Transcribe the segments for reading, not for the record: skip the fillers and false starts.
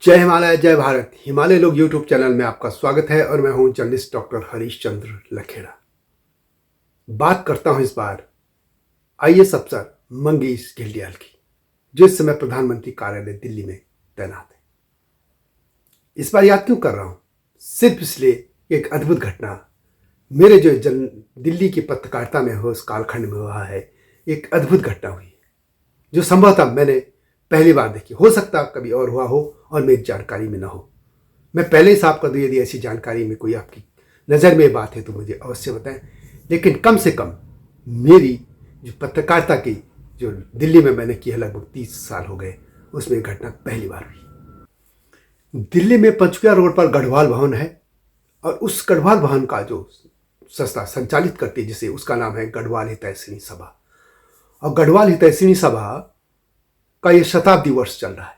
जय हिमालय जय भारत। हिमालय लोग यूट्यूब चैनल में आपका स्वागत है और मैं हूं जर्नलिस्ट डॉक्टर हरीश चंद्र लखेड़ा। बात करता हूं इस बार आईएएस अफसर मंगेश घिल्डियाल की, जो इस समय प्रधानमंत्री कार्यालय दिल्ली में तैनात है। इस बार याद क्यों कर रहा हूं? सिर्फ इसलिए एक अद्भुत घटना मेरे जो दिल्ली की पत्रकारिता में हो, उस कालखंड में हुआ है, एक अद्भुत घटना हुई जो संभवतः मैंने पहली बार देखी। हो सकता कभी और हुआ हो और मेरी जानकारी में ना हो। मैं पहले ही साफ कर दूं, यदि ऐसी जानकारी में कोई आपकी नज़र में बात है तो मुझे अवश्य बताएं। लेकिन कम से कम मेरी जो पत्रकारिता की जो दिल्ली में मैंने की है, लगभग 30 साल हो गए, उसमें घटना पहली बार हुई। दिल्ली में पंचकुला रोड पर गढ़वाल भवन है और उस गढ़वाल भवन का जो संस्था संचालित करती है, जिसे उसका नाम है गढ़वाल हितैषिणी सभा। और गढ़वाल हितैषिणी सभा का ये शताब्दी वर्ष चल रहा है,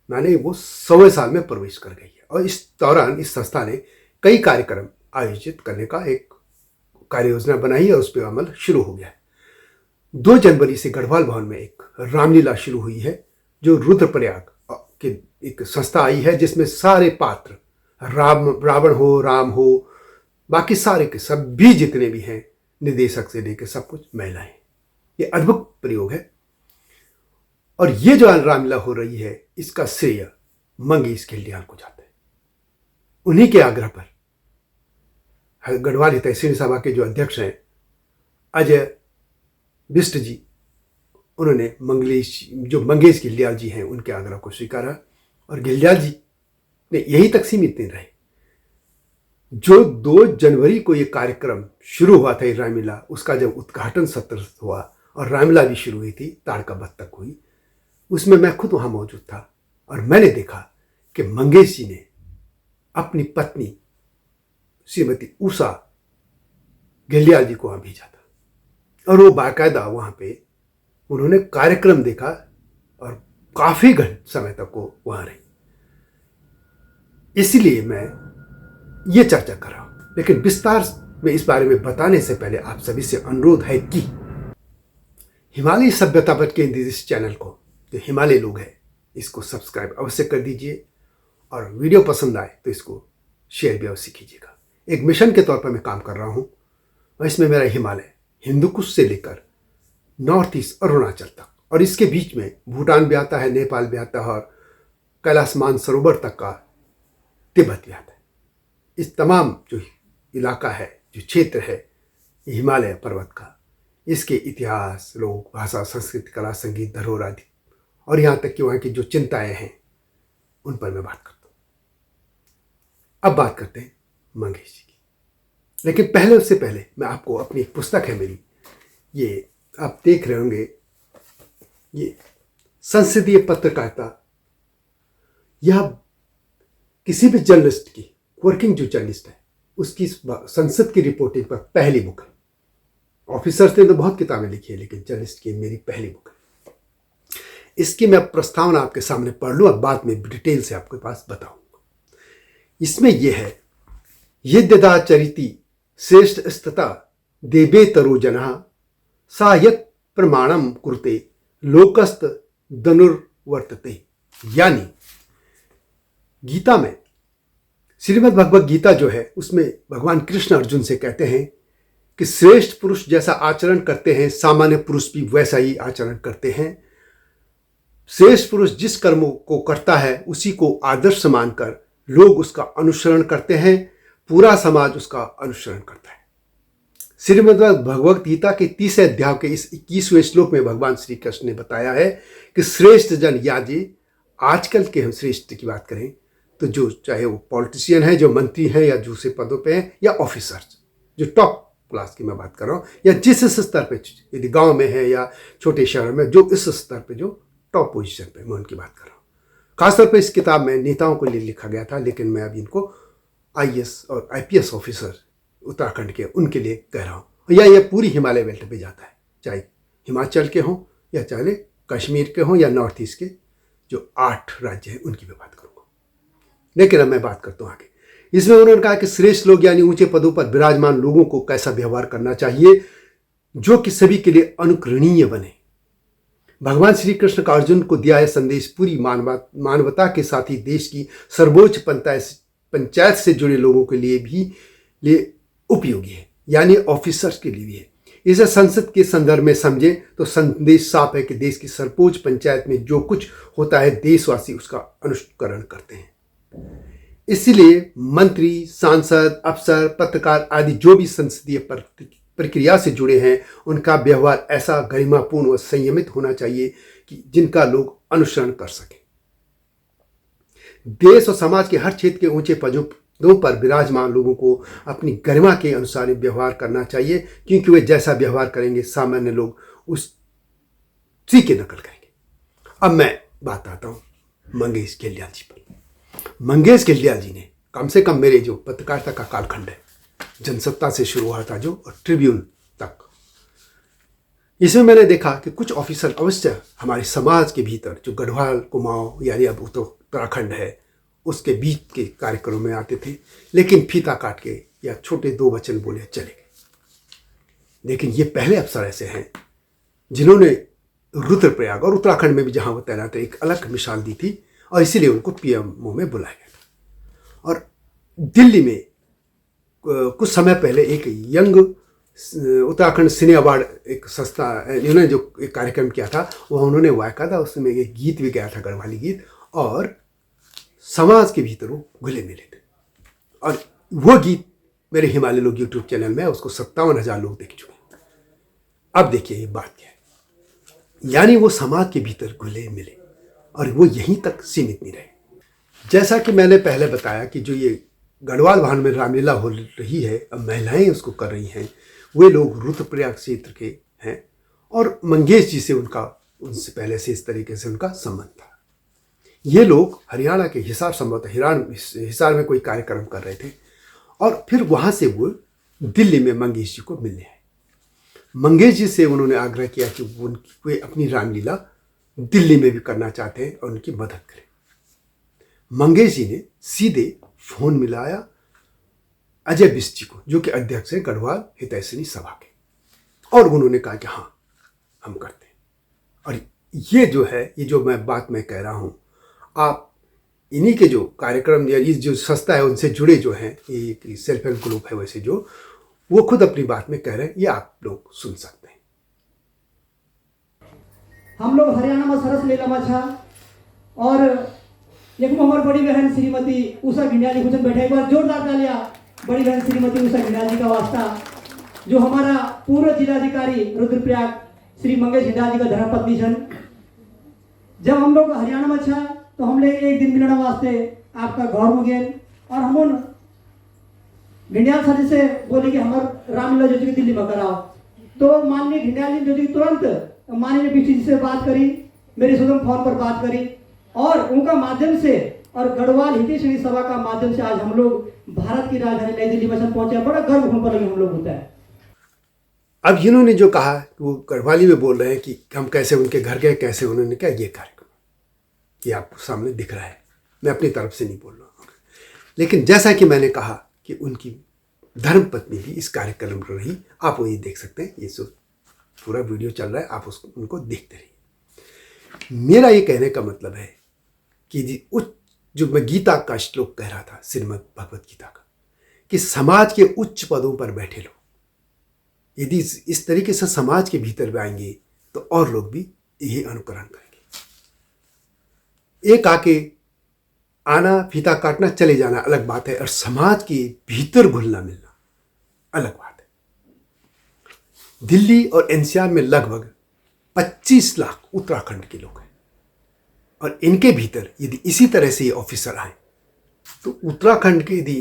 माने वो 100वें साल में प्रवेश कर गई है। और इस दौरान इस संस्था ने कई कार्यक्रम आयोजित करने का एक कार्य योजना बनाई है और उस पर अमल शुरू हो गया है। 2 जनवरी से गढ़वाल भवन में एक रामलीला शुरू हुई है, जो रुद्रप्रयाग के एक संस्था आई है, जिसमें सारे पात्र रावण हो, राम हो, बाकी सारे के सभी जितने भी हैं, निदेशक से लेकर सब कुछ महिलाएं। ये अद्भुत प्रयोग है। और ये जो रामलीला हो रही है, इसका श्रेय मंगेश घिल्डियाल को जाता है। उन्हीं के आग्रह पर गढ़वाल हितैषिणी सभा के जो अध्यक्ष हैं अजय बिष्ट जी, उन्होंने मंगेश घिल्डियाल जी हैं, उनके आग्रह को स्वीकारा और घिल्डियाल जी ने यहीं तक सीमित नहीं रहे। जो 2 जनवरी को ये कार्यक्रम शुरू हुआ था, रामलीला, उसका जब उद्घाटन सत्र हुआ और रामलीला भी शुरू हुई थी, ताड़का बत्तख हुई, उसमें मैं खुद वहां मौजूद था और मैंने देखा कि मंगेश जी ने अपनी पत्नी श्रीमती उषा घिल्डियाल जी को वहां भेजा था और वो बाकायदा वहां पे उन्होंने कार्यक्रम देखा और काफी समय तक वो वहां रही। इसलिए मैं ये चर्चा कर रहा हूं, लेकिन विस्तार में इस बारे में बताने से पहले आप सभी से अनुरोध है कि हिमालय सभ्यता पर केंद्रित इस चैनल को, जो हिमालय लोग हैं, इसको सब्सक्राइब अवश्य कर दीजिए और वीडियो पसंद आए तो इसको शेयर भी अवश्य कीजिएगा। एक मिशन के तौर पर मैं काम कर रहा हूं और इसमें मेरा हिमालय हिंदुकुश से लेकर नॉर्थ ईस्ट अरुणाचल तक, और इसके बीच में भूटान भी आता है, नेपाल भी आता है और कैलाश मानसरोवर तक का तिब्बत भी आता है। इस तमाम जो इलाका है, जो क्षेत्र है हिमालय पर्वत का, इसके इतिहास, लोक भाषा, संस्कृति, कला, संगीत, धरोहर आदि, और यहाँ तक कि वहाँ की जो चिंताएं हैं, उन पर मैं बात करता हूँ। अब बात करते हैं मंगेश जी की। लेकिन पहले, उससे पहले मैं आपको अपनी एक पुस्तक है मेरी, ये आप देख रहे होंगे, ये संसदीय पत्रकारिता, यह किसी भी जर्नलिस्ट की, वर्किंग जो जर्नलिस्ट है, उसकी संसद की रिपोर्टिंग पर पहली बुक है। ऑफिसर्स ने तो बहुत किताबें लिखी है, लेकिन जर्नलिस्ट की मेरी पहली बुक है। इसकी मैं प्रस्तावना आपके सामने पढ़ लूँ और बाद में डिटेल से आपके पास बताऊंगा। इसमें यह है, यद्यदा चरिति श्रेष्ठ स्तता देवे तरो जना सा यत् प्रमाणम कुरुते लोकस्त धनुर्वर्तते। यानी गीता में, श्रीमद् भगवत गीता जो है, उसमें भगवान कृष्ण अर्जुन से कहते हैं कि श्रेष्ठ पुरुष जैसा आचरण करते हैं, सामान्य पुरुष भी वैसा ही आचरण करते हैं। श्रेष्ठ पुरुष जिस कर्मों को करता है, उसी को आदर्श मानकर लोग उसका अनुसरण करते हैं, पूरा समाज उसका अनुसरण करता है। श्रीमद् भगवत गीता के 30वें अध्याय के इस 21वें श्लोक में भगवान श्री कृष्ण ने बताया है कि श्रेष्ठ जन, या जी आजकल के हम श्रेष्ठ की बात करें तो जो चाहे वो पॉलिटिशियन है, जो मंत्री हैं या दूसरे पदों पे हैं, या ऑफिसर्स जो टॉप क्लास की मैं बात कर रहा हूँ, या जिस स्तर पे, यदि गांव में है या छोटे शहर में, जो इस स्तर पे, जो टॉप पोजीशन पे, मैं उनकी बात कर रहा हूँ। खासतौर पे इस किताब में नेताओं को लिए लिखा गया था, लेकिन मैं अभी इनको आईएएस और आईपीएस ऑफिसर उत्तराखंड के, उनके लिए कह रहा हूँ। या ये पूरी हिमालय बेल्ट पे जाता है, चाहे हिमाचल के हों या चाहे कश्मीर के हों या नॉर्थ ईस्ट के जो 8 राज्य हैं, उनकी भी बात करूँगा। लेकिन अब मैं बात करता हूँ आगे। इसमें उन्होंने कहा कि श्रेष्ठ लोग यानी ऊंचे पदों पर विराजमान लोगों को कैसा व्यवहार करना चाहिए जो कि सभी के लिए अनुकरणीय बने। भगवान श्री कृष्ण का अर्जुन को दिया यह संदेश पूरी मानवता के साथ ही देश की सर्वोच्च पंचायत से जुड़े लोगों के लिए उपयोगी है, यानी ऑफिसर्स के लिए भी है। इसे संसद के संदर्भ में समझे तो संदेश साफ है कि देश की सर्वोच्च पंचायत में जो कुछ होता है देशवासी उसका अनुकरण करते हैं। इसलिए मंत्री, सांसद, अफसर, पत्रकार आदि जो भी संसदीय प्रक्रिया से जुड़े हैं उनका व्यवहार ऐसा गरिमापूर्ण और संयमित होना चाहिए कि जिनका लोग अनुसरण कर सकें। देश और समाज के हर क्षेत्र के ऊंचे पदों पर विराजमान लोगों को अपनी गरिमा के अनुसार व्यवहार करना चाहिए, क्योंकि वे जैसा व्यवहार करेंगे सामान्य लोग उसी की नकल करेंगे। अब मैं बात आता हूं मंगेश घिल्डियाल जी पर। मंगेश घिल्डियाल जी ने कम से कम मेरे जो पत्रकारिता का कालखंड है, जनसत्ता से शुरू हुआ था जो और ट्रिब्यून तक, इसमें मैंने देखा कि कुछ ऑफिसर अवश्य हमारे समाज के भीतर जो गढ़वाल, कुमाऊं यानी अब उत्तराखंड है उसके बीच के कार्यक्रमों में आते थे, लेकिन फीता काट के या छोटे 2 वचन बोले चले गए। लेकिन ये पहले अफसर ऐसे हैं जिन्होंने रुद्रप्रयाग और उत्तराखंड में भी जहां वो तैनात है एक अलग मिसाल दी थी, और इसीलिए उनको पीएमओ में बुलाया गया था। और दिल्ली में कुछ समय पहले एक यंग उत्तराखंड सिने अवार्ड एक संस्था इन्होंने जो एक कार्यक्रम किया था वह उन्होंने वायका था, उसमें एक गीत भी गाया था, गढ़वाली गीत, और समाज के भीतर वो घुले मिले थे। और वो गीत मेरे हिमालय लोग यूट्यूब चैनल में उसको 57,000 लोग देख चुके हैं। अब देखिए ये बात क्या है, यानी वो समाज के भीतर घुले मिले और वो यहीं तक सीमित नहीं रहे। जैसा कि मैंने पहले बताया कि जो ये गढ़वाल भान में रामलीला हो रही है, अब महिलाएं उसको कर रही हैं, वे लोग रुद्रप्रयाग क्षेत्र के हैं और मंगेश जी से उनसे पहले से इस तरीके से उनका संबंध था। ये लोग हरियाणा के हिसार, संभवतः हिसार में कोई कार्यक्रम कर रहे थे और फिर वहाँ से वो दिल्ली में मंगेश जी को मिलने आए। मंगेश जी से उन्होंने आग्रह किया कि वे अपनी रामलीला दिल्ली में भी करना चाहते हैं और उनकी मदद करें। मंगेश जी ने सीधे फोन मिलाया अजय बिष्ट जी को, जो कि अध्यक्ष हैं गढ़वाल हितैषणी सभा के, और उन्होंने कहा कि हाँ हम करते हैं। और ये जो है, ये जो बात मैं कह रहा हूँ, आप इन्हीं के जो कार्यक्रम या इस जो संस्था है उनसे जुड़े जो हैं, ये सेल्फ हेल्प ग्रुप है वैसे जो, वो खुद अपनी बात में कह रहे हैं, ये आप लोग सुन सकते हैं। हम लोग हरियाणा में सरस मेला में था और एक हमारी बड़ी बहन श्रीमती उषा घिंडियाल जी बैठे, एक बार जोरदार तालियां बड़ी बहन श्रीमती उषा घिंडियाल जी का वास्ता, जो हमारा पूर्व जिलाधिकारी रुद्रप्रयाग श्री मंगेश घिंडियाल जी का धर्मपत्नी छन। जब हम लोग हरियाणा में था तो हमने एक दिन मिलने वास्ते आपका घर में गए और हम घिंडियाल सर से बोले कि हमारे रामलीला जो दिल्ली में कराओ। तो माननीय घिंडियाल जी जो तुरंत माननीय पीछे जी से बात करी, मेरे से फोन पर बात करी और उनका माध्यम से और गढ़वाल हितैषणी सभा का माध्यम से आज हम लोग भारत की राजधानी नई दिल्ली में पहुंचे। बड़ा गर्व हम पर हम लोग होता है। अब इन्होंने जो कहा वो गढ़वाली में बोल रहे हैं कि हम कैसे उनके घर गए, कैसे उन्होंने क्या ये कार्यक्रम, ये आपको सामने दिख रहा है, मैं अपनी तरफ से नहीं बोल रहा हूँ। लेकिन जैसा कि मैंने कहा कि उनकी धर्मपत्नी भी इस कार्यक्रम में रही, आप वो ये देख सकते हैं, ये सब पूरा वीडियो चल रहा है, आप उनको देखते रहिए। मेरा ये कहने का मतलब है कि जो मैं गीता का श्लोक कह रहा था, श्रीमद् भगवत गीता का, कि समाज के उच्च पदों पर बैठे लोग यदि इस तरीके से समाज के भीतर आएंगे तो और लोग भी यही अनुकरण करेंगे। एक आके आना, फीता काटना, चले जाना अलग बात है, और समाज के भीतर घुलना मिलना अलग बात है। दिल्ली और एनसीआर में लगभग 25 लाख उत्तराखंड के लोग हैं और इनके भीतर यदि इसी तरह से ये ऑफिसर आए तो उत्तराखंड के यदि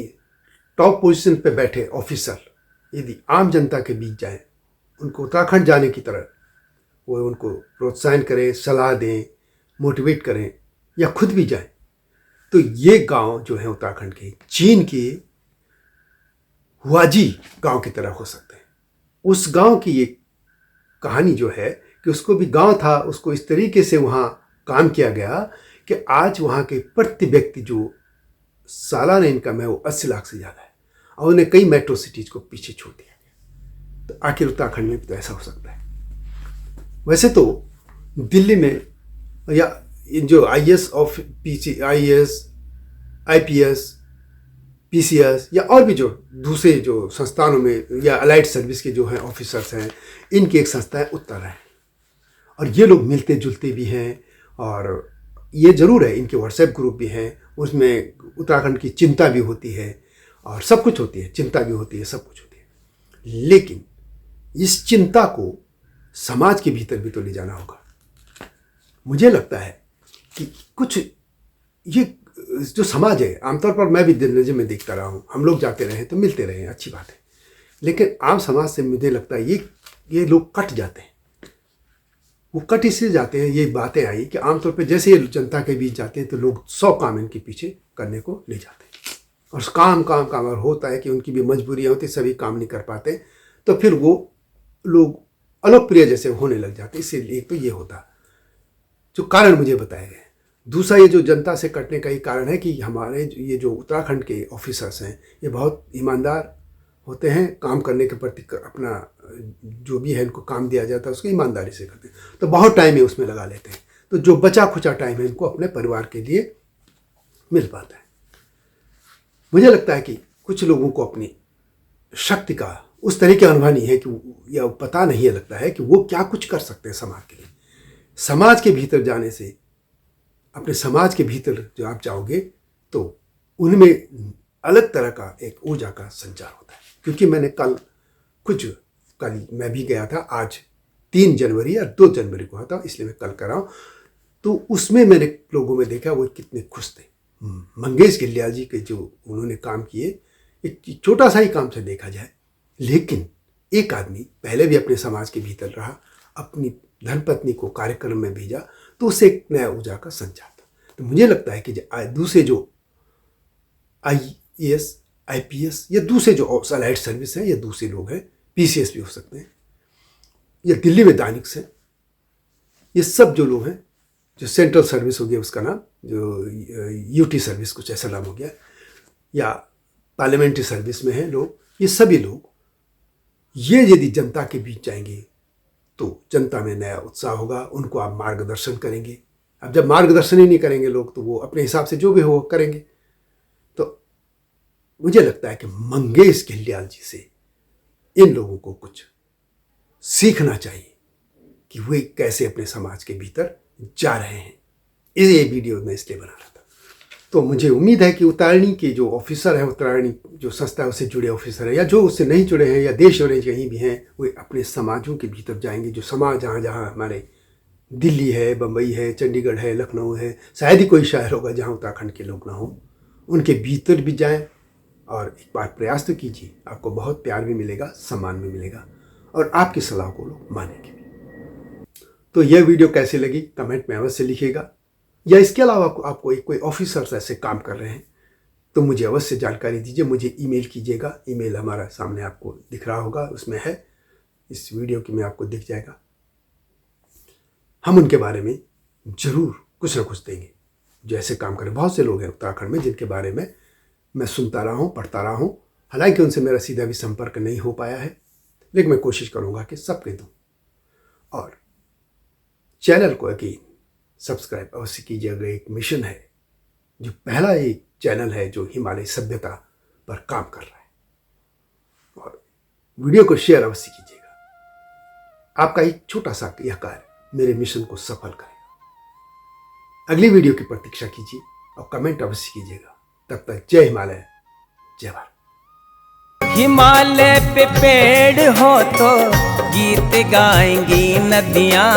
टॉप पोजीशन पे बैठे ऑफिसर यदि आम जनता के बीच जाए, उनको उत्तराखंड जाने की तरह वो उनको प्रोत्साहन करें, सलाह दें, मोटिवेट करें या खुद भी जाए, तो ये गांव जो है उत्तराखंड के चीन के हुआजी गांव की तरह हो सकते हैं। उस गांव की ये कहानी जो है कि उसको भी गांव था, उसको इस तरीके से वहाँ काम किया गया कि आज वहाँ के प्रति व्यक्ति जो सालाना इनकम है वो 80 लाख से ज़्यादा है और उन्हें कई मेट्रो सिटीज़ को पीछे छोड़ दिया गया। तो आखिर उत्तराखंड में भी तो ऐसा हो सकता है। वैसे तो दिल्ली में या इन जो IAS of IAS IPS PCS या और भी जो दूसरे जो संस्थानों में या अलाइड सर्विस के जो हैं ऑफिसर्स हैं, इनकी एक संस्था है उत्तर है, और ये लोग मिलते जुलते भी हैं। और ये ज़रूर है, इनके व्हाट्सएप ग्रुप भी हैं, उसमें उत्तराखंड की चिंता भी होती है और सब कुछ होती है, चिंता भी होती है, सब कुछ होती है। लेकिन इस चिंता को समाज के भीतर भी तो ले जाना होगा। मुझे लगता है कि कुछ ये जो समाज है, आमतौर पर मैं भी दिनचर्या में देखता रहा हूँ, हम लोग जाते रहे तो मिलते रहे, अच्छी बात है, लेकिन आम समाज से मुझे लगता है ये लोग कट जाते हैं। वो कट इससे जाते हैं, ये बातें आई कि आमतौर पे जैसे ये जनता के बीच जाते हैं तो लोग 100 काम इनके पीछे करने को ले जाते हैं, और काम और होता है कि उनकी भी मजबूरियाँ होती, सभी काम नहीं कर पाते, तो फिर वो लोग अलोकप्रिय जैसे होने लग जाते। इसीलिए तो ये होता जो कारण मुझे बताए गए। दूसरा, ये जो जनता से कटने का ही कारण है कि हमारे ये जो उत्तराखंड के ऑफिसर्स हैं, ये बहुत ईमानदार होते हैं, काम करने के प्रति अपना जो भी है इनको काम दिया जाता है उसको ईमानदारी से करते हैं, तो बहुत टाइम है उसमें लगा लेते हैं, तो जो बचा खुचा टाइम है इनको अपने परिवार के लिए मिल पाता है। मुझे लगता है कि कुछ लोगों को अपनी शक्ति का उस तरह का अनुभव नहीं है कि या पता नहीं है, लगता है कि वो क्या कुछ कर सकते हैं समाज के लिए। समाज के भीतर जाने से, अपने समाज के भीतर जो आप जाओगे तो उनमें अलग तरह का एक ऊर्जा का संचार होता है। क्योंकि मैंने कल मैं भी गया था, आज 3 जनवरी या 2 जनवरी को था, इसलिए मैं कल कर रहा हूँ, तो उसमें मैंने लोगों में देखा वो कितने खुश थे। मंगेश घिल्डियाल जी के जो उन्होंने काम किए, एक छोटा सा ही काम से देखा जाए, लेकिन एक आदमी पहले भी अपने समाज के भीतर रहा, अपनी धर्मपत्नी को कार्यक्रम में भेजा, तो उससे एक नया ऊर्जा का संचार था। तो मुझे लगता है कि दूसरे जो IAS IPS या दूसरे जो अलाइड सर्विस हैं या दूसरे लोग हैं, PCS भी हो सकते हैं, या दिल्ली में दानिक्स हैं, ये सब जो लोग हैं, जो सेंट्रल सर्विस हो गया उसका नाम, जो UT सर्विस कुछ ऐसा नाम हो गया, या पार्लियामेंट्री सर्विस में हैं लोग, ये सभी लोग ये यदि जनता के बीच जाएंगे तो जनता में नया उत्साह होगा, उनको आप मार्गदर्शन करेंगे। अब जब मार्गदर्शन ही नहीं करेंगे लोग, तो वो अपने हिसाब से जो भी हो करेंगे। तो मुझे लगता है कि मंगेश घिल्डियाल जी से इन लोगों को कुछ सीखना चाहिए कि वे कैसे अपने समाज के भीतर जा रहे हैं। ये वीडियो मैं इसलिए बना रहा था। तो मुझे उम्मीद है कि उत्तरायणी के जो ऑफिसर हैं, उत्तरायणी जो संस्था है उससे जुड़े ऑफिसर हैं, या जो उससे नहीं जुड़े हैं या देश और कहीं भी हैं, वे अपने समाजों के भीतर जाएंगे। जो समाज जहाँ जहाँ हमारे दिल्ली है, बम्बई है, चंडीगढ़ है, लखनऊ है, शायद ही कोई शहर होगा जहाँ उत्तराखंड के लोग ना हों, उनके भीतर भी जाएं और एक बार प्रयास तो कीजिए। आपको बहुत प्यार भी मिलेगा, सम्मान भी मिलेगा, और आपकी सलाह को लोग मानेंगे भी। तो यह वीडियो कैसी लगी कमेंट में अवश्य लिखिएगा, या इसके अलावा आपको कोई ऑफिसर्स ऐसे काम कर रहे हैं तो मुझे अवश्य जानकारी दीजिए, मुझे ईमेल कीजिएगा। ईमेल हमारा सामने आपको दिख रहा होगा, उसमें है, इस वीडियो की में आपको दिख जाएगा। हम उनके बारे में ज़रूर कुछ ना कुछ देंगे जो ऐसे काम करें। बहुत से लोग हैं उत्तराखंड में जिनके बारे में मैं सुनता रहा हूँ, पढ़ता रहा हूँ, हालांकि उनसे मेरा सीधा भी संपर्क नहीं हो पाया है, लेकिन मैं कोशिश करूँगा कि सबके दूँ। और चैनल को अगेन सब्सक्राइब अवश्य कीजिएगा। एक मिशन है, जो पहला एक चैनल है जो हिमालय सभ्यता पर काम कर रहा है, और वीडियो को शेयर अवश्य कीजिएगा। आपका एक छोटा सा यह कार्य मेरे मिशन को सफल करेगा। अगली वीडियो की प्रतीक्षा कीजिए और कमेंट अवश्य कीजिएगा। तब तक जय हिमालय, जय भारत। हिमालय पे पेड़ हो तो गीत गाएंगी नदियाँ,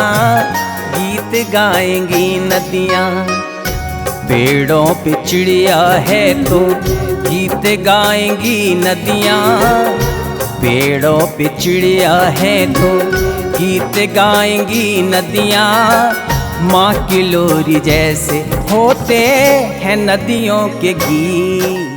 गीत गाएंगी नदियाँ। पेड़ों पे चिड़िया है तो गीत गाएंगी नदियाँ, पेड़ों पे चिड़िया है तो गीत गाएंगी नदियाँ। माँ की लोरी जैसे होते हैं नदियों के गीत।